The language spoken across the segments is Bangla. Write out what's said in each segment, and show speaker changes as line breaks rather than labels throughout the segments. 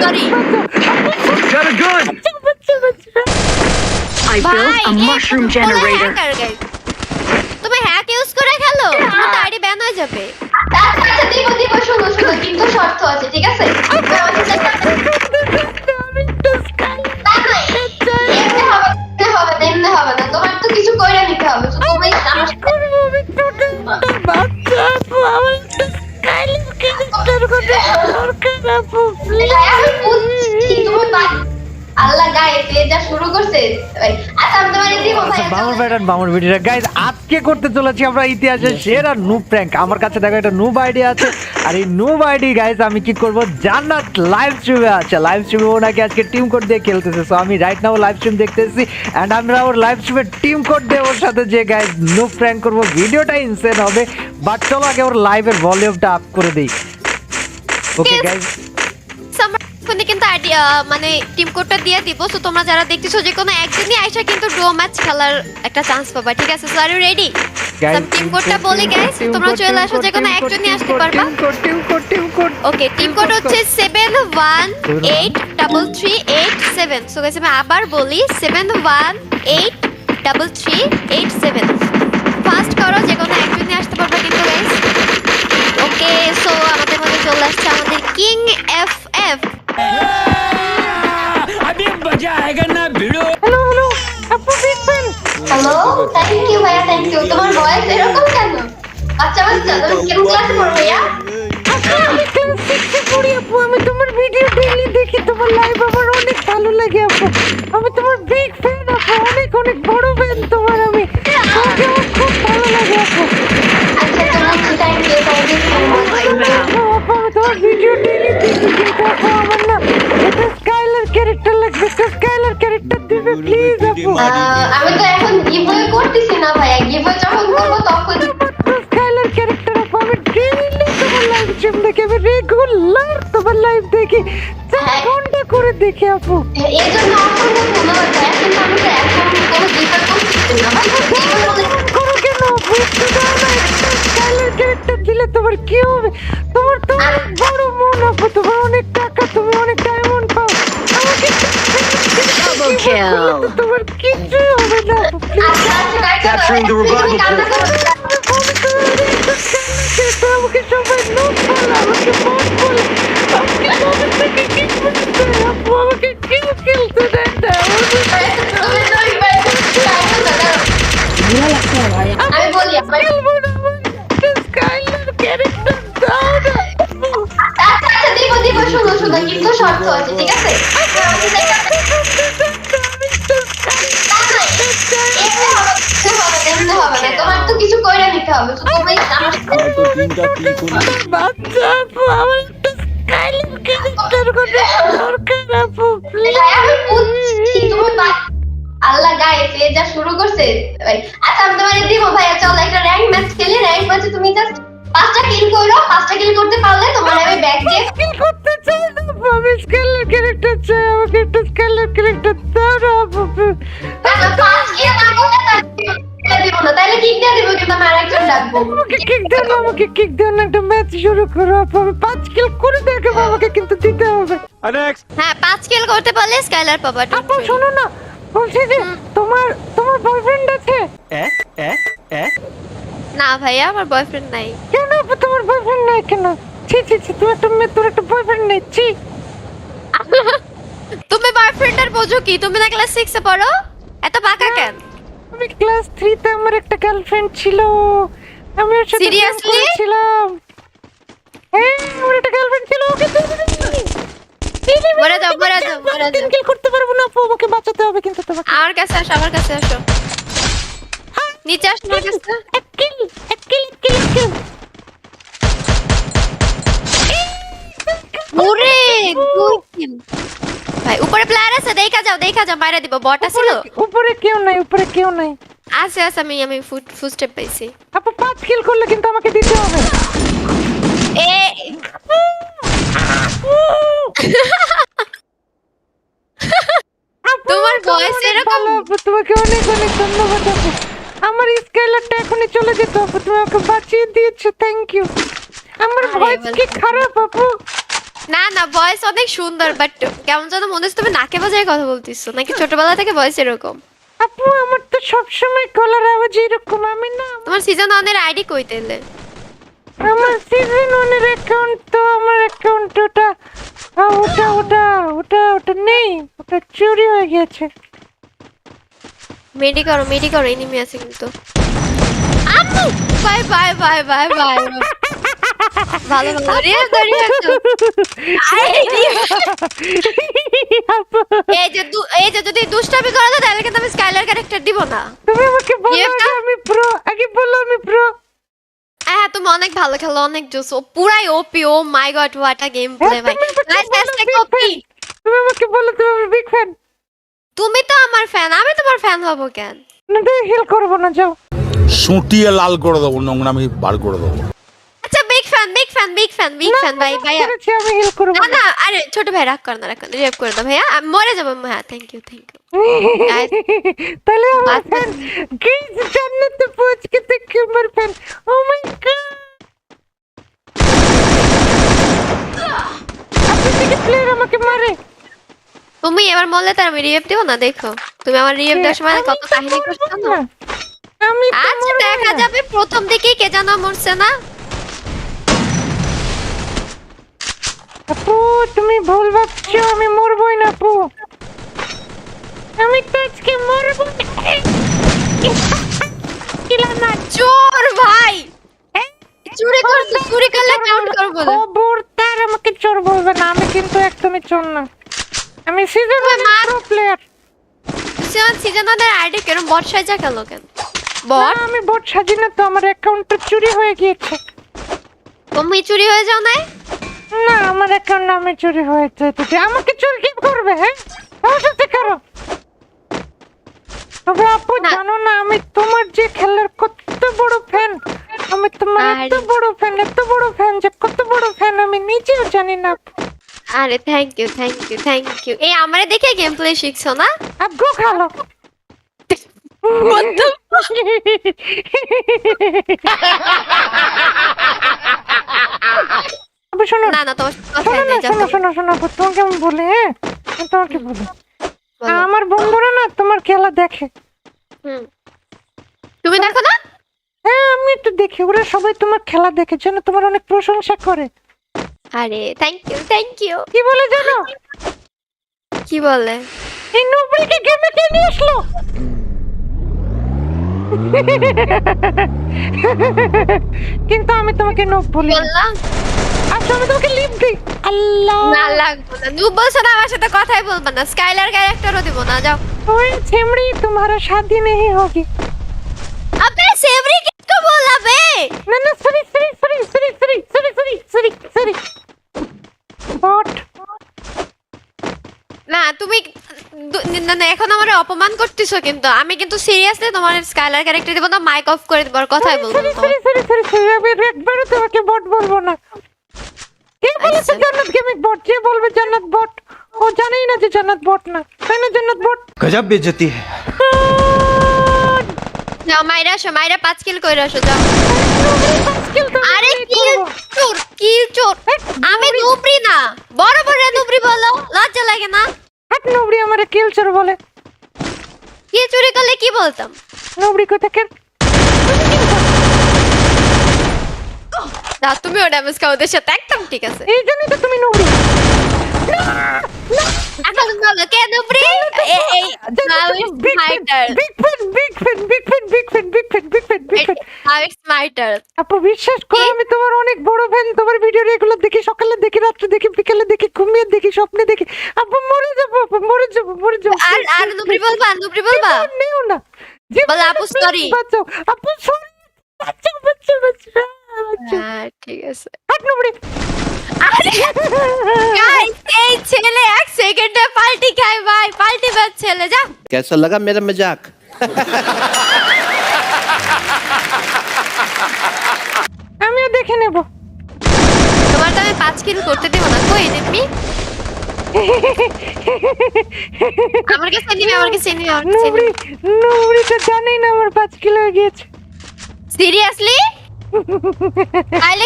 Sorry
Got a gun!
I built a mushroom generator.
তুমি হ্যাক ইউজ করে খেলো তোমার তো আইডি ব্যান হয়ে যাবে
আচ্ছা দিব দিব শোনো শোনো কিন্তু শর্ত আছে ঠিক আছে এমনি হবে না তোমার তো কিছু কইরা নিতে হবে তো তুমি আমার
বাচ্চা আপু আমার একটু স্কাইলিং ক্যারেক্টার করে দরকার আপু
আমি বুঝছি তুমি আল্লাহ গাইস এ যা শুরু করছে আচ্ছা আমি তোমারে দিব ভাই
বামর ভিডিওটা গাইস আজকে করতে চলেছি আমরা ইতিহাসের সেরা নুব প্র্যাঙ্ক আমার কাছে দেখো একটা নুব আইডি আছে আর এই নুব আইডি গাইস আমি কি করব জান্নাত লাইভ স্ট্রিমে আছে লাইভ স্ট্রিমে ওনাকে আজকে টিম কোড দিয়ে খেলতেছে সো আমি রাইট নাও লাইভ স্ট্রিম দেখতেছি এন্ড আমরা ওর লাইভ স্ট্রিমে টিম কোড দিয়ে ওর সাথে যে গাইস নুব প্র্যাঙ্ক করব ভিডিওটা ইনসেন হবে বাট চলো আগে ওর লাইভের ভলিউমটা আপ করে দেই ওকে গাইস
তুমি কিন্তু আইডিয়া মানে টিম কোডটা দিয়ে দিব সো তোমরা যারা দেখতেছো যে কোনো একদিনই আইসা কিন্তু ড্র ম্যাচ খেলার একটা চান্স পাবা ঠিক আছে so are you ready some team কোডটা বলি গাইস তোমরা চলে আসো যে কোনো একজনই আসতে পারবা
টিম কোড
ওকে টিম কোড হচ্ছে 71833887 সো গাইস আমি আবার বলি 71833887 ফাস্ট করো যে কোনো একজনই আসতে পারবা কিন্তু গাইস ওকে সো আমাদের মধ্যে চলে আসছে আমাদের কিং এফএফ
अभी मजा आएगा ना भिड़ो
হ্যালো আপু big fan
hello thank you ভাইয়া থ্যাংক ইউ তোমার ভয়েস এরকম কেন আচ্ছা বাচ্চা তুমি কোন ক্লাসে পড়ো ভাইয়া
আমি ক্লাস 6 এ পড়ি আপু আমি তোমার ভিডিও ডেইলি দেখি তোমার লাইভ আমার অনেক ভালো লাগে আপু আমি তোমার বিগ ফ্যান আপু অনেক অনেক বড় ফ্যান তোমার আমি তোমাকে আমার খুব ভালো লাগে আপু
আচ্ছা তোমার থ্যাংক ইউ সো মাচ
আপু আমি তোমার ভিডিও ডেইলি দেখি কিন্তু আপু আমার না এটা স্কাইলার ক্যারেক্টার লাগবে একটা স্কাইলার ক্যারেক্টার দিবে প্লিজ আপু
আমি তো এখন গিভওয়ে করতেছি না ভাইয়া গিভওয়ে যখন করব তখন
স্কাইলার ক্যারেক্টার আপু আমি ডেইলি তোমার লাইভ স্ট্রিম দেখি আমি রেগুলার তোমার লাইভ দেখি 4 ঘন্টা করে দেখি আপু
এই জন্য অসংখ্য ধন্যবাদ ভাইয়া কিন্তু আমি তো এখন কোনো গিভওয়ে করতেছি না ভাই
করো কেন বুঝতে দাও না একটা স্কাইলার ক্যারেক্টার দিলে তোমার কি হবে তোমার তো অনেক বড় মন আপু তোমার অনেক টাকা তুমি অনেক ডায়মন্ড পাও আমাকে
Double kill.
তোমার কিচ্ছু হবে না আপু
আচ্ছা আচ্ছা
Capturing the revival
আমাকে সবাই নোট বলে আমাকে মন বলে আমাকে মনে থেকে কি করতে আপু আমাকে কেউ খেলতে দেয় না
আমি বলি আমার
খেলবো না স্কাইলার ক্যারেক্টার দাও না
আচ্ছা আচ্ছা দিব দিব শোনো শোনো কিন্তু শর্ত আছে ঠিক আছে এমনি হবে না তোমার তো কিছু কইরা নিতে হবে তো তুমি আমার
तो टीम का की कोना
বাচ্চা আপু আমার একটা স্কাইলার ক্যারেক্টার করে দরকার আপু প্লিজ
আমি বুঝছি তুমি আল্লাহ গাইস এ যা শুরু করছে আচ্ছা আমি তোমারে দিব ভাইয়া চল একটা র‍্যাঙ্ক ম্যাচ খেলি র‍্যাঙ্ক ম্যাচে তুমি জাস্ট 5টা কিল করো 5টা কিল করতে পারলে তোমার আমি ব্যাক দিয়ে
স্কিল করতে চাই না আপু, আমি স্কাইলার ক্যারেক্টার চাই আমাকে একটা স্কাইলার ক্যারেক্টার দাও না আপু
আচ্ছা 5 কিল না করতে তাহলে দিব না তাহলে কিক দিয়ে দিব কিন্তু আমি আরেকজন ডাকবো
আমাকে কিক দাও না আমাকে কিক দাও না একটা ম্যাচ শুরু করো আপু আমি 5 কিল করে দেখাবো আমাকে কিন্তু দিতে হবে
नेक्स्ट
হ্যাঁ 5 কিল করতে পারলে স্কাইলার পাবা
আপু শোনো না বলছি যে তোমার বয়ফ্রেন্ড আছে
না ভাইয়া আমার বয়ফ্রেন্ড নাই
কেন আপু তোমার বয়ফ্রেন্ড নাই কেন ছি ছি ছি তুমি একটা মেয়ে তোর একটা বয়ফ্রেন্ড নেই ছি
তুমি বয়ফ্রেন্ড আর বোঝো কি তুমি না ক্লাস 6 এ পড়ো এত বাঁকা কেন
আমি ক্লাস 3 তে আমার একটা গার্লফ্রেন্ড ছিল আমি ওর সাথে
Seriously?
ছিলাম হ্যাঁ আমার একটা গার্লফ্রেন্ড ছিল ওকে
মরে যাও
কিল করতে পারবো না আপু আমাকে বাঁচাতে হবে কিন্তু তোমাকে
আমার কাছে আসো নিচে আসো আমার কাছে
এক কিল
ওরে দুই কিল ভাই উপরে প্লেয়ার আছে দেখা যাও মাইরা দিব বট আছিল
উপরে কেউ নাই
আছে আমি ফুট স্টেপ পাইছি
আপু 5 কিল করলে কিন্তু আমাকে দিতে হবে
এ তোমার ভয়েস এরকম
আপু তোমাকে অনেক অনেক ধন্যবাদ আপু আমার স্কেলারটা এখনই চলে যেত আপু তুমি আমাকে বাঁচিয়ে দিয়েছো থ্যাংক ইউ আমার
আরে
ভয়েস কি
welcome.
খারাপ আপু
না না ভয়েস অনেক সুন্দর বাট কেমন যেন মনে হচ্ছে তুমি নাকে বাজায় কথা বলতিছো নাকি ছোটবেলা থেকে ভয়েস এরকম?
আপু আমার তো সবসময় গলার আওয়াজ এরকম, আমি না
তোমার সিজন 1 এর আইডি কই তাইলে?
আমার সিজন 1 এর অ্যাকাউন্ট তো আমার অ্যাকাউন্ট ওটা নেই, ওটা চুরি হয়ে গেছে।
মেডি করো এনিমি আছে কিন্তু। আম্মু bye bye bye bye bye ভালো ভালো রে দাঁড়িয়ে আছো। এই যে যদি দুষ্টামি করো তো তাহলে কিন্তু আমি স্কাইলার ক্যারেক্টার দিব না।
তুমি আমাকে বলো যে আমি প্রো, আগে বলো আমি প্রো।
হ্যাঁ তুমি অনেক ভালো খেলো, অনেক জোস, ও পুরাই OP. Oh my God what a game play ভাই, নাইস হ্যাশট্যাগ ওপি।
তুমি আমাকে বলো তুমি আমার বিগ ফ্যান।
তুমি তো আমার ফ্যান, আমি তোমার ফ্যান হব কেন?
না তুই হেল করবো না, যাও।
সুটিয়ে লাল করে দেবো, নোংরামি বার করে দেবো।
আচ্ছা বিগ ফ্যান ভাই ভাইয়া।
করেছি, আমি হেল করবো
না
না।
না আরে ছোট ভাই রাগ কর না রিয়েপ করে দাও ভাইয়া, আমি মরে যাবো। হ্যাঁ থ্যাংক ইউ Guys,
তাহলে আমার
বাচ্চা-
ফ্যান গাইস জান্নাতে পৌঁছ के देखिए আমার ফ্যান। ও মাই গড, আপনি থেকে প্লেয়ার আমাকে মারে।
তুমি এবার মরলে তার আমি রিয়েপ দিব না? দেখো তুমি আমার রিয়েপ দেওয়ার সময় কত কাহিনী করছো না।
আমি তো
আচ্ছা
মরবো
দেখা
না।
যাবে, প্রথম দিকেই কে জানা মরছে না।
আপু তুমি ভুল ভাবছো, আমি মরবই না আপু, আমি তো আজকে মরবো না। কিলা না
চোর ভাই, চুরি করছে, চুরি করলে কাউন্ট করবো না।
খবরদার আমাকে চোর বলবে না, আমি কিন্তু একদমই চোর না, আমি সিজন
তুমি মার।
Pro player.
সিজন ওদের আইডি কেন বট সাজা গেল কেন? বট
আমি বট সাজি না তো, আমার অ্যাকাউন্টটা চুরি হয়ে গিয়েছে।
তুমি চুরি হয়ে যাও নাই?
না আমার অ্যাকাউন্ট নামে চুরি হয়েছে, তো আমাকে চুরি কি করবে? হ্যাঁ আমার সাথে করো। তবে আপু
না।
জানো না আমি তোমার যে খেলার কত বড় ফ্যান, আমি তোমার এত
আরে।
বড় ফ্যান যে কত বড় ফ্যান আমি নিজেও জানি না।
আরে থ্যাংক ইউ। এই আমারে দেখে গেম প্লে শিখছো না?
আব্বু খালো। আবু শোনো
না না তোমার কথা
শোনো না,
নেই যাও।
শোনো আপু, তোমাকে আমি বলি, হ্যাঁ আমি তোমাকে বলি,
বলো।
আমার বন্ধুরা না তোমার খেলা দেখে।
হুম। তুমি দেখো না?
হ্যাঁ আমি একটু দেখি, ওরা সবাই তোমার খেলা দেখে, জন্য তোমার অনেক প্রশংসা করে।
আরে থ্যাংক ইউ।
কি বলে জানো?
কি বলে?
এই নোবেলকে গেমে কে নিয়ে আসলো? কিন্তু আমি তোমাকে নোব বলি না।
বললাম
আচ্ছা আমি তোমাকে লিভ দিই। আল্লাহ
না লাগবো না। নু বলছো না আমার সাথে কথাই বলবা না, স্কাইলার ক্যারেক্টারও দিব না, যাও।
ওই ছেমড়ি তোমারা শাদি नहीं होगी।
अबे सेवरी किसको बोला बे?
না না সরি বট।
না তুমি না এখন আমার অপমান করতেছো, কিন্তু আমি কিন্তু সিরিয়াসলি তোমার স্কাইলার ক্যারেক্টার দিব না, মাইক অফ করে দেবার কথাই বলবো না তোমার।
সরি আমি একবারও তোমাকে বট বলবো না। কে বলেছে
আচ্ছা।
জান্নাত গেমিং বট? যে বলবে জান্নাত বট ও জানেই না যে জান্নাত বট না, তাই না? জান্নাত বট।
गजब बेइज्जती है।
যাও মাইরা আসো, মাইরা 5 কিল কইরা আসো, যাও। আরে কিল চোর আমি নুবরি না, বড় বড় নুবরি বলো, লজ্জা লাগে না?
হাট নোবড়ি আমারে কিল চোর বলে।
কি চুরি করলে কি বলতাম?
নোবড়ি কোথাকে?
না তুমিও ড্যামেজ খাও ওদের সাথে, একদম ঠিক আছে।
এই জন্যই তো তুমি নোবড়ি।
এখন বলো কে নুবরি? এই স্মার্টার।
আপু বিশ্বাস করো
কি?
আমি তোমার অনেক বড় ফ্যান, তোমার ভিডিও রেগুলার দেখি, সকালে দেখি, রাত্রে দেখি, বিকেলে দেখি, ঘুমিয়ে দেখি, স্বপ্নে দেখি। আপু মরে যাবো
আর নুবরি বলবা?
নেও না
বলো আপু সরি।
বাঁচাও আপু সরি, বাঁচাও।
হ্যাঁ ঠিক আছে।
হাট নোবড়ি।
আরে গাইস এই ছেলে 1 সেকেন্ডে পাল্টি খায় ভাই, পাল্টি বাজ ছেলে, যা।
कैसा लगा मेरा मजाक?
আমিও দেখে নেব।
তোমার তো আমি 5 কিল করতে দেব না, কই এনিমি? আমার কাছে এনিমি।
নোবড়ি তো জানেই না আমার 5 কিলো হয়ে গিয়েছে।
সিরিয়াসলি? তাহলে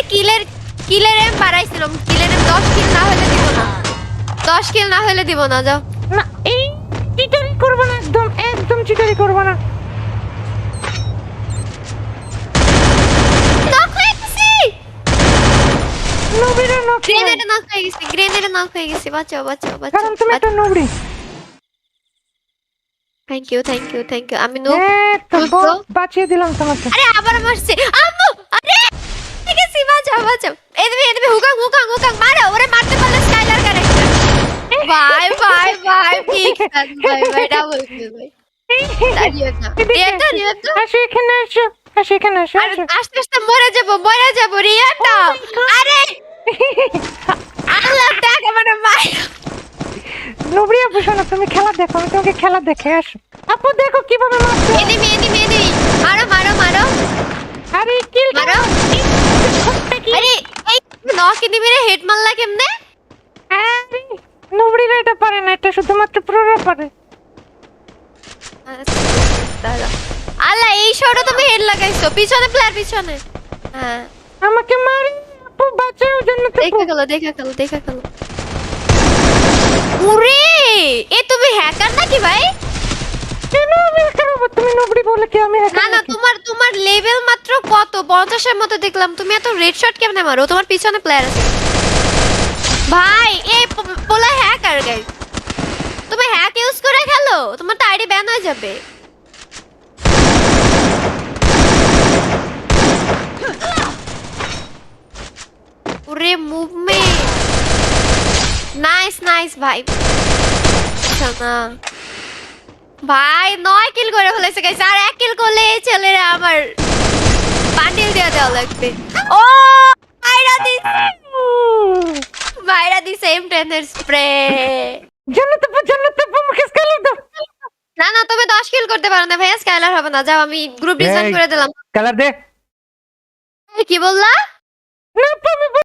কিলের এম বাড়াইছিলাম, কিলের এম 10 কিল না হলে দিব না, 10 কিল না হলে দিব না। যাও
না এই চিটারি করবো না, একদম একদম চিটারি করবো না।
নক হয়ে গেছি,
নবীরা নক
গ্রেনেডে নক হয়ে গেছি, গ্রেনেডে নক হয়ে গেছি। বাঁচাও বাঁচাও
কারণ তুমি একটা
বাঁচাও।
নবরি।
Thank you thank you thank you. আমি নো
তো বাঁচিয়ে দিলাম তোমাকে।
আরে আবার মারছে আম্মু, আরে ঠিক আছে বাঁচাও বাঁচাও। এদিকে এদিকে হুকাং হুকাং হুকাং মারো, ওরে মারতে পারলে স্কাইলার ক্যারেক্টার। ভাই ভাই ভাই ঠিক আছে ভাই ভাই ডাবল কিল ভাই। দাঁড়িয়ে যাও রিয়াটা রিয়াটা।
আসো এখানে আসো, আসো এখানে আসো।
আরে আস্তে আস্তে মরে যাব রিয়াটা। আরে আল্লাহ টাকা মানে মাই।
নবরি আপু শোনো, তুমি খেলা দেখো, আমি তোমাকে খেলা দেখে আসো। আপু দেখো কিভাবে মারছে।
এনিমি এনিমি এনিমি মারো মারো মারো
আরে কিল
মারো। আরে এই নক এনিমিরে হেড মারলা কেমনে?
আরে নবরিরা এটা পারে না, এটা শুধুমাত্র প্রোরা পারে।
আল্লাহ এই শটে তুমি হেড লাগাইছো, পিছনে প্লেয়ার পিছনে। হ্যাঁ
আমাকে মারি আপু, বাঁচাও জন্য তো।
দেখা গেল দেখা গেল দেখা গেল। ওরে এ তুমি হ্যাকার নাকি ভাই?
কেন আমি করব? তুমি নবরি বলে কি আমি
না
হ্যাকার
না
নাকি?
তোমার লেভেল মাত্র কত? 50 এর মতো দেখলাম। তুমি এত রেড শট কেমনে মারো? তোমার পিছনে প্লেয়ার আছে ভাই। এই পোলা হ্যাকার গাইস, তুমি হ্যাক ইউজ করে খেলো, তোমার তো আইডি ব্যান হয়ে যাবে। ওরে মুভমেন্ট নাইস নাইস ভাই। না ভাই 9 কিল করে ফেলেছে গাইস, আর 1 কিল করলে এই ছেলেরা আমার বান্ডিল দেওয়া লাগবে। ও মাইরা দি সেম 10 এর স্প্রে।
জান্নাত আপু মুখে স্কেলার দাও।
না না তুমি 10 কিল করতে পারো না ভাইয়া, স্কাইলার হবে না। যাও আমি গ্রুপ ডিজাইন
এই।
করে দিলাম।
কালার দে।
কি বললা?
না আপু আমি